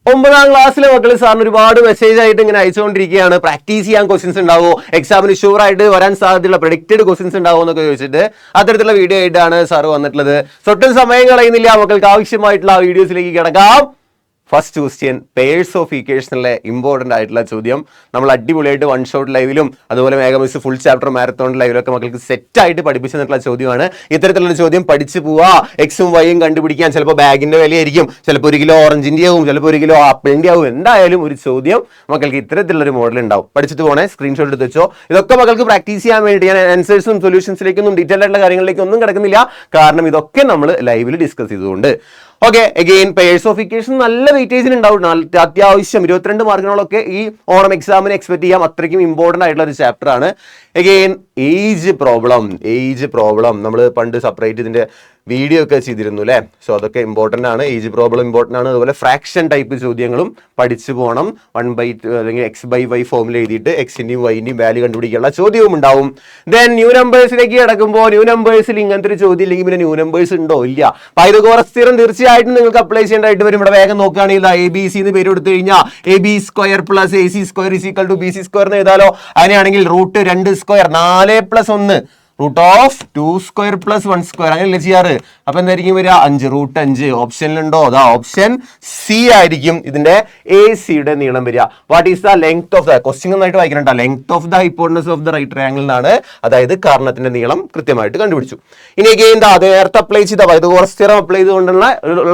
9ാം ക്ലാസ്സിലെ മക്കൾ സാറിന് ഒരുപാട് മെസ്സേജ് ആയിട്ട് ഇങ്ങനെ അയച്ചുകൊണ്ടിരിക്കുകയാണ്. പ്രാക്ടീസ് ചെയ്യാൻ ക്വസ്റ്റ്യൻസ് ഉണ്ടാവോ, എക്സാമിന് ഷുവർ ആയിട്ട് വരാൻ സാധ്യതയുള്ള പ്രഡിക്റ്റഡ് ക്വസ്റ്റ്യൻസ് ഉണ്ടാവോ എന്നൊക്കെ ചോദിച്ചിട്ട് അത്തരത്തിലുള്ള വീഡിയോ ആയിട്ടാണ് സാറ് വന്നിട്ടുള്ളത്. ഒട്ടും സമയം കളയുന്നില്ല, മക്കൾക്ക് ആവശ്യമായിട്ടുള്ള ആ വീഡിയോസിലേക്ക് കിടക്കാം. ഫസ്റ്റ് ക്വസ്റ്റ്യൻ, പേഴ്സ് ഓഫ് ഈക്വേഷനിലെ ഇമ്പോർട്ടൻ്റ് ആയിട്ടുള്ള ചോദ്യം. നമ്മൾ അടിപൊളിയായിട്ട് വൺ ഷോട്ട് ലൈവിലും അതുപോലെ മേഘമിസ് ഫുൾ ചാപ്റ്റർ മാരത്തോൺ ലൈവിലൊക്കെ മക്കൾക്ക് സെറ്റ് ആയിട്ട് പഠിപ്പിച്ചു തന്നിട്ടുള്ള ചോദ്യമാണ്. ഇത്തരത്തിലുള്ള ചോദ്യം പഠിച്ചു പോവാ, എക്സും വൈയും കണ്ടുപിടിക്കാൻ. ചിലപ്പോൾ ബാഗിന്റെ വിലയായിരിക്കും, ചിലപ്പോൾ 1 കിലോ ഓറഞ്ചിന്റെ ആവും, ചിലപ്പോൾ 1 കിലോ ആപ്പിളിന്റെ ആവും. എന്തായാലും ഒരു ചോദ്യം മക്കൾക്ക് ഇത്തരത്തിലുള്ളൊരു മോഡൽ ഉണ്ടാവും. പഠിച്ചിട്ട് പോണേ, സ്ക്രീൻഷോട്ട് എടുത്ത് വെച്ചോ. ഇതൊക്കെ മക്കൾക്ക് പ്രാക്ടീസ് ചെയ്യാൻ വേണ്ടി ഞാൻ ആൻസേഴ്സും സൊല്യൂഷൻസിലേക്കൊന്നും ഡീറ്റെയിൽ ആയിട്ടുള്ള കാര്യങ്ങളിലേക്ക് ഒന്നും കിടക്കുന്നില്ല, കാരണം ഇതൊക്കെ നമ്മൾ ലൈവിൽ ഡിസ്കസ് ചെയ്തുകൊണ്ട്. Okay, again purse of equation നല്ല വെയിറ്റേജിന് ഉണ്ടാവും. അത്യാവശ്യം 22 മാർക്കിനോളൊക്കെ ഈ ഓണം എക്സാമിന് എക്സ്പെക്ട് ചെയ്യാം. അത്രയ്ക്കും ഇമ്പോർട്ടൻ്റ് ആയിട്ടുള്ള ഒരു ചാപ്റ്റർ ആണ്. അഗെയിൻ ഏജ് പ്രോബ്ലം നമ്മൾ പണ്ട് സെപ്പറേറ്റ് ഇതിന്റെ വീഡിയോ ഒക്കെ ചെയ്തിരുന്നു അല്ലേ. സോ അതൊക്കെ ഇമ്പോർട്ടൻ്റ് ആണ്. ഏജ് പ്രോബ്ലം ഇമ്പോർട്ടൻ്റ് ആണ്. അതുപോലെ ഫ്രാക്ഷൻ ടൈപ്പ് ചോദ്യങ്ങളും പഠിച്ചു പോകണം. 1/2 അല്ലെങ്കിൽ x/y ഫോമിൽ എഴുതിയിട്ട് എക്സിന്റെയും വൈന്റെയും വാല്യൂ കണ്ടുപിടിക്കാനുള്ള ചോദ്യവും ഉണ്ടാവും. ദെൻ ന്യൂ നമ്പേഴ്സിലേക്ക് കിടക്കുമ്പോൾ ന്യൂ നമ്പേഴ്സിൽ ഇങ്ങനത്തെ ഒരു ചോദ്യം ഇല്ലെങ്കിൽ പിന്നെ ന്യൂ നമ്പേഴ്സ് ഉണ്ടോ ഇല്ല. പൈതഗോറസ് തിയറം തീർച്ചയായിട്ടും നിങ്ങൾക്ക് അപ്ലൈ ചെയ്യേണ്ടതായിട്ട് വരും. ഇവിടെ വേഗം നോക്കുകയാണെങ്കിൽ ABC എന്ന് പേര് കൊടുത്തു കഴിഞ്ഞാൽ AB² + AC² = BC² എന്ന് എഴുതാലോ. അങ്ങനെയാണെങ്കിൽ റൂട്ട് 2² 4 + 1 √2² + 1² അങ്ങനെയല്ലേ ചെയ്യാറ്. അപ്പൊ എന്തായിരിക്കും വരിക? 5 √5. ഓപ്ഷനിലുണ്ടോ? അതാ ഓപ്ഷൻ സി ആയിരിക്കും ഇതിന്റെ AC നീളം വരിക. What is the length of the, question നന്നായിട്ട് വായിക്കണ്ട, length of the hypotenuse of the right triangle എന്നാണ്. അതായത് കർണത്തിന്റെ നീളം കൃത്യമായിട്ട് കണ്ടുപിടിച്ചു. ഇനി എന്താ നേരത്തെ അപ്ലൈ ചെയ്ത പൈതഗോറസ് തിയറം അപ്ലൈ ചെയ്തുകൊണ്ടുള്ള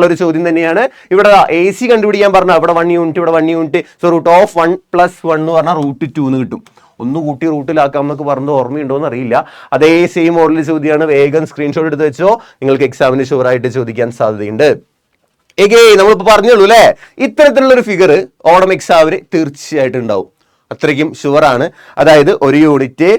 ഒരു ചോദ്യം തന്നെയാണ്. ഇവിടെ AC കണ്ടുപിടിക്കാൻ പറഞ്ഞാൽ ഇവിടെ 1 യൂണിറ്റ്, ഇവിടെ 1 യൂണിറ്റ്. സോ √1 + 1 എന്ന് പറഞ്ഞാൽ √2 എന്ന് കിട്ടും. ഒന്ന് കൂട്ടി റൂട്ടിലാക്കാം എന്നൊക്കെ പറഞ്ഞത് ഓർമ്മയുണ്ടോന്ന് അറിയില്ല. അതേ സെയിം മോഡൽ ചോദ്യമാണ്. വേഗം സ്ക്രീൻഷോട്ട് എടുത്ത് വെച്ചോ, നിങ്ങൾക്ക് എക്സാമിന് ഷുവർ ആയിട്ട് ചോദിക്കാൻ സാധ്യതയുണ്ട്. നമ്മളിപ്പോ പറഞ്ഞോളൂ അല്ലെ, ഇത്തരത്തിലുള്ള ഒരു ഫിഗർ ഓണം എക്സാമിന് തീർച്ചയായിട്ടും ഉണ്ടാവും. അത്രയ്ക്കും ഷുവർ ആണ്. അതായത് 1 യൂണിറ്റ്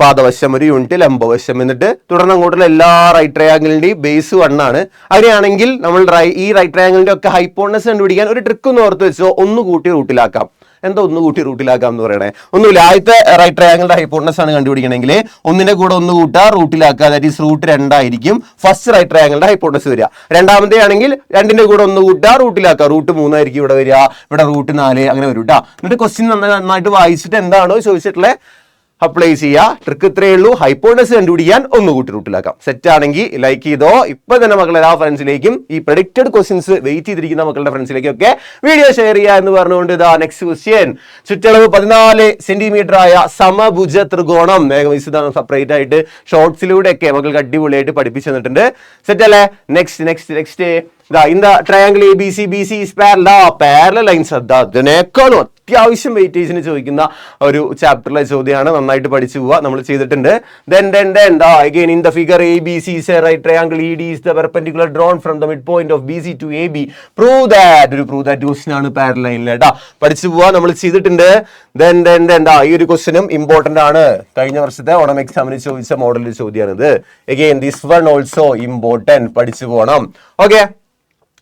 പാദവശം, 1 യൂണിറ്റ് ലംബവശം, എന്നിട്ട് തുടർന്ന് അങ്ങോട്ടുള്ള എല്ലാ റൈറ്റ് ട്രയാങ്കിളിന്റെയും ബേസ് 1 ആണ്. അങ്ങനെയാണെങ്കിൽ നമ്മൾ ഈ റൈറ്റ് ട്രയാങ്കിളിന്റെ ഒക്കെ ഹൈപ്പോട്ടനസ് കണ്ടുപിടിക്കാൻ ഒരു ട്രിക്ക് ഒന്ന് ഓർത്ത് വെച്ചോ. ഒന്ന് കൂട്ടി റൂട്ടിലാക്കാം. എന്താ ഒന്ന് കൂട്ടി റൂട്ടിലാക്കാം എന്ന് പറയണേ? ഒന്നുമില്ല. ആദ്യത്തെ റൈറ്റ് ട്രയാങ്കിളുടെ ഹൈപ്പോട്ടനസ് ആണ് കണ്ടുപിടിക്കണമെങ്കിൽ ഒന്നിന്റെ കൂടെ 1 കൂട്ടുക, റൂട്ടിലാക്കുക. ദാറ്റ് ഈസ് √2 ആയിരിക്കും ഫസ്റ്റ് റൈറ്റ് ട്രയാങ്കിളുടെ ഹൈപ്പോട്ടനസ് വരിക. രണ്ടാമത്തെ ആണെങ്കിൽ 2ന്റെ കൂടെ 1 കൂട്ടുക, റൂട്ടിലാക്കുക. √3 ആയിരിക്കും ഇവിടെ വരിക. ഇവിടെ √4 അങ്ങനെ വരും കേട്ടോ. എന്നിട്ട് ക്വസ്റ്റ്യൻ നന്നായിട്ട് വായിച്ചിട്ട് എന്താണോ ചോദിച്ചിട്ടുള്ളത് അപ്ലൈ ചെയ്യുക. ട്രിക്ക് ഇത്രയേ ഉള്ളൂ. ഹൈപ്പോട്ടനസ് കണ്ടുപിടിക്കാൻ 1 കൂട്ടി റൂട്ടിലാക്കാം. സെറ്റ് ആണെങ്കിൽ ലൈക്ക് ചെയ്തോ. ഇപ്പൊ തന്നെ മക്കളുടെ എല്ലാ ഫ്രണ്ട്സിലേക്കും ഈ പ്രഡിക്റ്റഡ് ക്വസ്റ്റ്യൻസ് വെയിറ്റ് ചെയ്തിരിക്കുന്ന മക്കളുടെ ഫ്രണ്ട്സിലേക്കൊക്കെ വീഡിയോ ഷെയർ ചെയ്യുക എന്ന് പറഞ്ഞുകൊണ്ട് ഇതാ നെക്സ്റ്റ് ക്വസ്റ്റ്യൻ. ചുറ്റളവ് 14 സെന്റിമീറ്റർ ആയ സമഭുജ ത്രികോണം. സെപ്പറേറ്റ് ആയിട്ട് ഷോർട്സിലൂടെ ഒക്കെ മക്കൾക്ക് അടിപൊളിയായിട്ട് പഠിപ്പിച്ചു തന്നിട്ടുണ്ട്. സെറ്റ് അല്ലേ? Next in the triangle ABC, BC is parallel lines. അതിനേക്കാളും അത്യാവശ്യം വെയിറ്റേജിന് ചോദിക്കുന്ന ഒരു ചാപ്റ്ററിലെ ചോദ്യമാണ്. നന്നായിട്ട് പഠിച്ചു പോവുക, നമ്മൾ ചെയ്തിട്ടുണ്ട്. Then again in the figure ABC is a right triangle. ED is the perpendicular drawn from the midpoint of BC to AB. Prove that question ആണ് പാരലൽ ലൈനിൽ കേട്ടോ. പഠിച്ചു പോവുക, നമ്മൾ ചെയ്തിട്ടുണ്ട്. Then ഈ ഒരു ക്വസ്റ്റ്യനും ഇമ്പോർട്ടന്റ് ആണ്. കഴിഞ്ഞ വർഷത്തെ ഓണം എക്സാമിന് ചോദിച്ച model ചോദ്യമാണിത്. Again this one also important. പഠിച്ചു പോകണം. ഓക്കെ,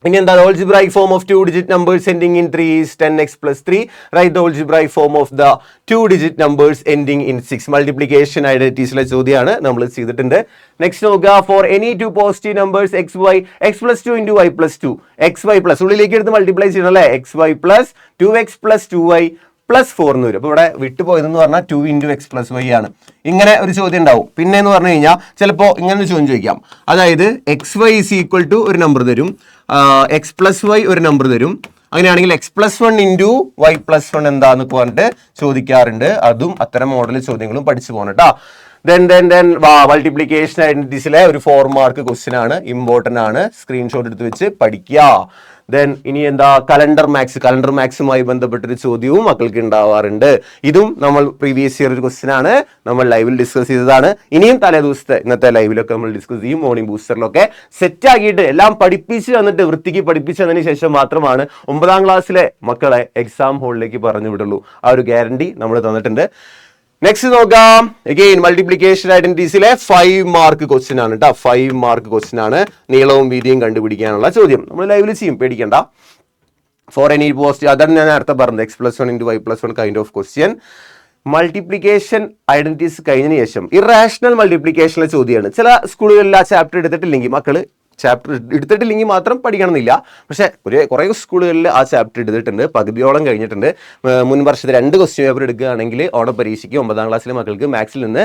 ഇനി എന്താ? algebraic form of 2-digit numbers ending in 3 is 10x + 3. Write the algebraic form of the 2-digit numbers ending in 6. Multiplication ഐഡന്റിറ്റീസിലെ ചോദ്യമാണ്, നമ്മൾ ചെയ്തിട്ടുണ്ട്. നെക്സ്റ്റ് നോക്കുക. For any 2 positive numbers x + 2 × y + 2. xy+ ഉള്ളിലേക്ക് എടുത്ത് മൾട്ടിപ്ലൈ ചെയ്യണം അല്ലേ. xy + 2x + 2y + 4 എന്ന് വരും. അപ്പൊ ഇവിടെ വിട്ടുപോയതെന്ന് പറഞ്ഞാൽ 2 × x + y ആണ്. ഇങ്ങനെ ഒരു ചോദ്യം ഉണ്ടാവും. പിന്നെ എന്ന് പറഞ്ഞു കഴിഞ്ഞാൽ ചിലപ്പോൾ ഇങ്ങനെ ചോദ്യം ചോദിക്കാം. അതായത് xy = ഒരു നമ്പർ തരും, x + y ഒരു നമ്പർ തരും. അങ്ങനെയാണെങ്കിൽ x + 1 × y + 1 എന്താന്ന് പറഞ്ഞിട്ട് ചോദിക്കാറുണ്ട്. അതും അത്തരം മോഡൽ ചോദ്യങ്ങളും പഠിച്ചു പോകണം കേട്ടോ. Then മൾട്ടിപ്ലിക്കേഷൻ ഐഡന്റിറ്റീസിലെ ഒരു 4 മാർക്ക് ക്വസ്റ്റ്യൻ ആണ്, ഇമ്പോർട്ടന്റ് ആണ്. സ്ക്രീൻഷോട്ട് എടുത്ത് വെച്ച് പഠിക്കുക. ദെൻ ഇനി എന്താ? കലണ്ടർ മാത്സുമായി ബന്ധപ്പെട്ടൊരു ചോദ്യവും മക്കൾക്ക് ഉണ്ടാവാറുണ്ട്. ഇതും നമ്മൾ പ്രീവിയസ് ഇയർ ഒരു ക്വസ്റ്റ്യൻ ആണ്, നമ്മൾ ലൈവിൽ ഡിസ്കസ് ചെയ്തതാണ്. ഇനിയും തലേ ദിവസത്തെ ഇന്നത്തെ ലൈവിലൊക്കെ നമ്മൾ ഡിസ്കസ് ചെയ്യും. മോർണിംഗ് ബൂസ്റ്ററിലൊക്കെ സെറ്റ് ആക്കിയിട്ട് എല്ലാം പഠിപ്പിച്ച് തന്നിട്ട് വൃത്തിക്ക് പഠിപ്പിച്ചതിന് ശേഷം മാത്രമാണ് 9ാം ക്ലാസ്സിലെ മക്കളെ എക്സാം ഹോളിലേക്ക് പറഞ്ഞു വിടുള്ളൂ. ആ ഒരു ഗ്യാരണ്ടി നമ്മൾ തന്നിട്ടുണ്ട്. നെക്സ്റ്റ് നോക്കാം. അഗെയിൻ മൾട്ടിപ്ലിക്കേഷൻ ഐഡന്റിറ്റീസിലെ 5 മാർക്ക് ക്വസ്റ്റ്യൻ ആണ് കേട്ടോ. 5 മാർക്ക് ക്വസ്റ്റ്യൻ ആണ്. നീളവും വീതിയും കണ്ടുപിടിക്കാനുള്ള ചോദ്യം നമ്മൾ ലൈവിൽ ചെയ്യും, പേടിക്കണ്ട. ഫോർ എനി പോസിറ്റീവ്, അതാണ് ഞാൻ നേരത്തെ പറഞ്ഞത്. x + 1 × y + 1 kind of question. Multiplication identities കഴിഞ്ഞതിന് ശേഷം ഇറാഷണൽ മൾട്ടിപ്ലിക്കേഷനിലെ ചോദ്യമാണ്. ചില സ്കൂളുകളിൽ ആ ചാപ്റ്റർ എടുത്തിട്ടില്ലെങ്കിൽ മക്കള് ചാപ്റ്റർ എടുത്തിട്ടില്ലെങ്കിൽ മാത്രം പഠിക്കണം എന്നില്ല. പക്ഷേ കുറേ സ്കൂളുകളിൽ ആ ചാപ്റ്റർ എടുത്തിട്ടുണ്ട്, പകുതിയോളം കഴിഞ്ഞിട്ടുണ്ട്. മുൻ വർഷത്തെ 2 ക്വസ്റ്റ്യൻ പേപ്പർ എടുക്കുകയാണെങ്കിൽ ഓണ പരീക്ഷയ്ക്ക് 9ാം ക്ലാസ്സിലെ മക്കൾക്ക് മാത്സിൽ നിന്ന്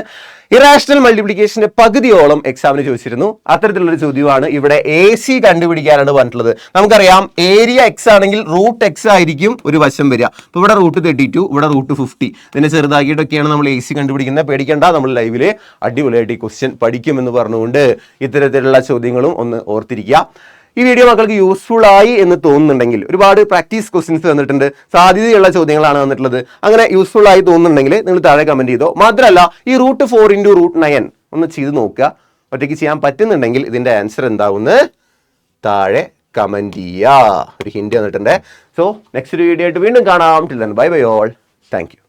ഇറാഷണൽ മൾട്ടിപ്ലിക്കേഷന്റെ പകുതിയോളം എക്സാമിന് ചോദിച്ചിരുന്നു. അത്തരത്തിലുള്ളൊരു ചോദ്യമാണ് ഇവിടെ. AC കണ്ടുപിടിക്കാനാണ് പറഞ്ഞിട്ടുള്ളത്. നമുക്കറിയാം ഏരിയ എക്സ് ആണെങ്കിൽ റൂട്ട് എക്സ് ആയിരിക്കും ഒരു വശം വരിക. അപ്പോൾ ഇവിടെ റൂട്ട് 32, ഇവിടെ റൂട്ട് 50. ഇതിനെ ചെറുതാക്കിയിട്ടൊക്കെയാണ് നമ്മൾ AC കണ്ടുപിടിക്കുന്നത്. പേടിക്കേണ്ട, നമ്മൾ ലൈവില് അടിപൊളിയായിട്ട് ഈ ക്വസ്റ്റ്യൻ പഠിക്കുമെന്ന് പറഞ്ഞുകൊണ്ട് ഇത്തരത്തിലുള്ള ചോദ്യങ്ങളും ഒന്ന് ഓർത്തിരിക്കുക. ഈ വീഡിയോ മക്കൾക്ക് യൂസ്ഫുൾ ആയി എന്ന് തോന്നുന്നുണ്ടെങ്കിൽ, ഒരുപാട് പ്രാക്ടീസ് ക്വസ്റ്റ്യൻസ് തന്നിട്ടുണ്ട്, സാധ്യതയുള്ള ചോദ്യങ്ങളാണ് വന്നിട്ടുള്ളത്. അങ്ങനെ യൂസ്ഫുൾ ആയി തോന്നുന്നുണ്ടെങ്കിൽ നിങ്ങൾ താഴെ കമന്റ് ചെയ്തോ. മാത്രമല്ല ഈ റൂട്ട് 4 × √9 ഒന്ന് ചെയ്ത് നോക്കുക. ഒറ്റയ്ക്ക് ചെയ്യാൻ പറ്റുന്നുണ്ടെങ്കിൽ ഇതിന്റെ ആൻസർ എന്താവുമെന്ന് താഴെ കമന്റ് ചെയ്യുക. ഒരു ഹിന്റ് തന്നിട്ടുണ്ട്. സോ നെക്സ്റ്റ് വീഡിയോ ആയിട്ട് വീണ്ടും കാണാം. Till then bye bye all. Thank you.